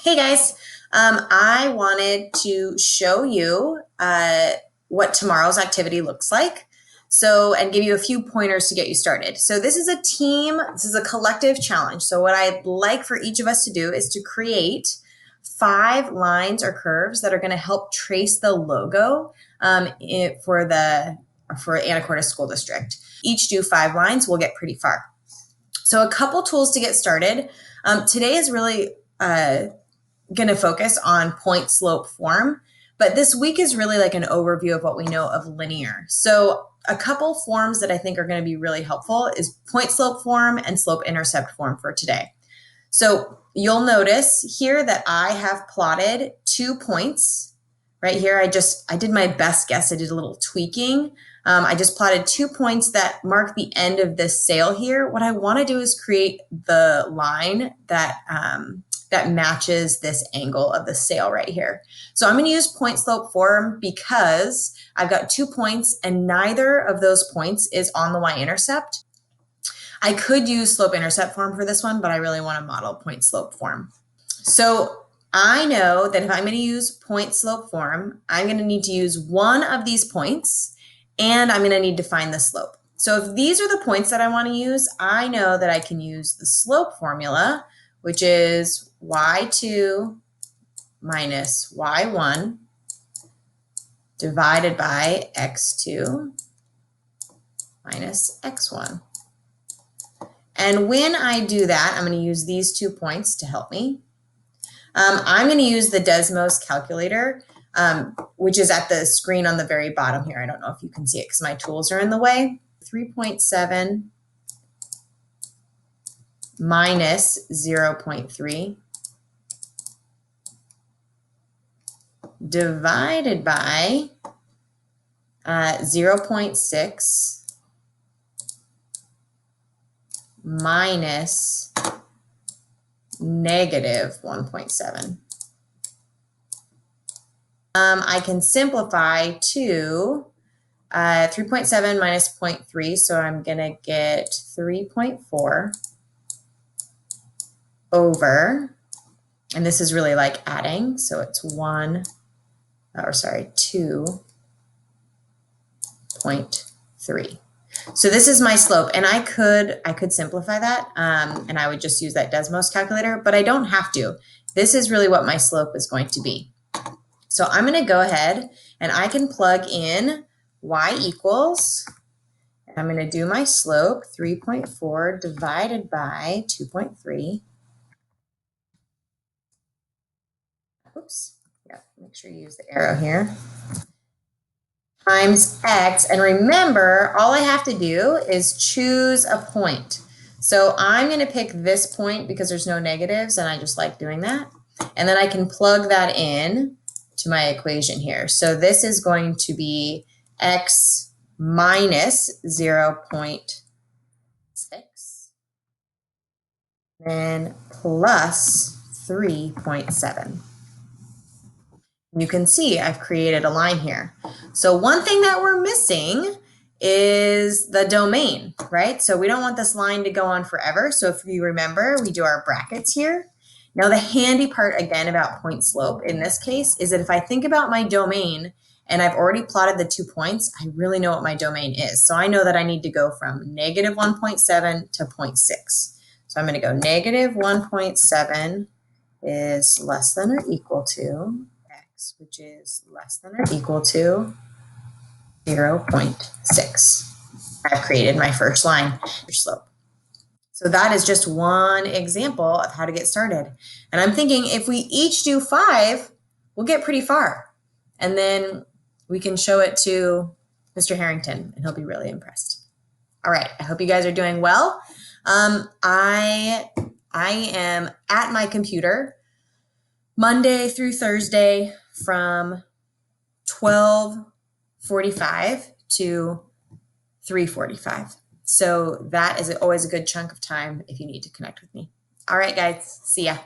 Hey guys, I wanted to show you what tomorrow's activity looks like. And give you a few pointers to get you started. So this is a team, this is a collective challenge. So what I'd like for each of us to do is to create 5 lines or curves that are going to help trace the logo for Anacortes School District. Each do 5 lines, we'll get pretty far. So a couple tools to get started. Today is really going to focus on point, slope, form, but this week is really like an overview of what we know of linear. So a couple forms that I think are going to be really helpful is point slope form and slope intercept form for today. So you'll notice here that I have plotted 2 points right here. I did my best guess. I did a little tweaking. I just plotted 2 points that mark the end of this sail here. What I want to do is create the line that matches this angle of the sail right here. So I'm going to use point slope form because I've got 2 points and neither of those points is on the y-intercept. I could use slope intercept form for this one, but I really want to model point slope form. So I know that if I'm going to use point slope form, I'm going to need to use one of these points and I'm going to need to find the slope. So if these are the points that I want to use, I know that I can use the slope formula, which is y2 minus y1 divided by x2 minus x1. And when I do that, I'm going to use these 2 points to help me. I'm going to use the DESMOS calculator, which is at the screen on the very bottom here. I don't know if you can see it because my tools are in the way. 3.7 minus 0.3 divided by 0.6 minus negative 1.7. I can simplify to 3.7 minus 0.3, so I'm going to get 3.4 over, and this is really like adding, so it's 2.3. So this is my slope, and I could simplify that, and I would just use that DESMOS calculator, but I don't have to. This is really what my slope is going to be. So I'm going to go ahead and I can plug in y equals, and I'm going to do my slope, 3.4 divided by 2.3. Oops, yeah, make sure you use the arrow here. Times x, and remember, all I have to do is choose a point. So I'm going to pick this point because there's no negatives, and I just like doing that. And then I can plug that in to my equation here. So this is going to be x minus 0.6, then plus 3.7. You can see I've created a line here. So one thing that we're missing is the domain, right? So we don't want this line to go on forever. So if you remember, we do our brackets here. Now the handy part again about point slope in this case is that if I think about my domain and I've already plotted the 2 points, I really know what my domain is. So I know that I need to go from negative 1.7 to 0.6. So I'm going to go negative 1.7 is less than or equal to x, which is less than or equal to 0.6. I've created my first line for slope. So that is just one example of how to get started. And I'm thinking if we each do 5, we'll get pretty far. And then we can show it to Mr. Harrington and he'll be really impressed. All right, I hope you guys are doing well. I am at my computer Monday through Thursday from 12:45 to 3:45. So that is always a good chunk of time if you need to connect with me. All right, guys, see ya.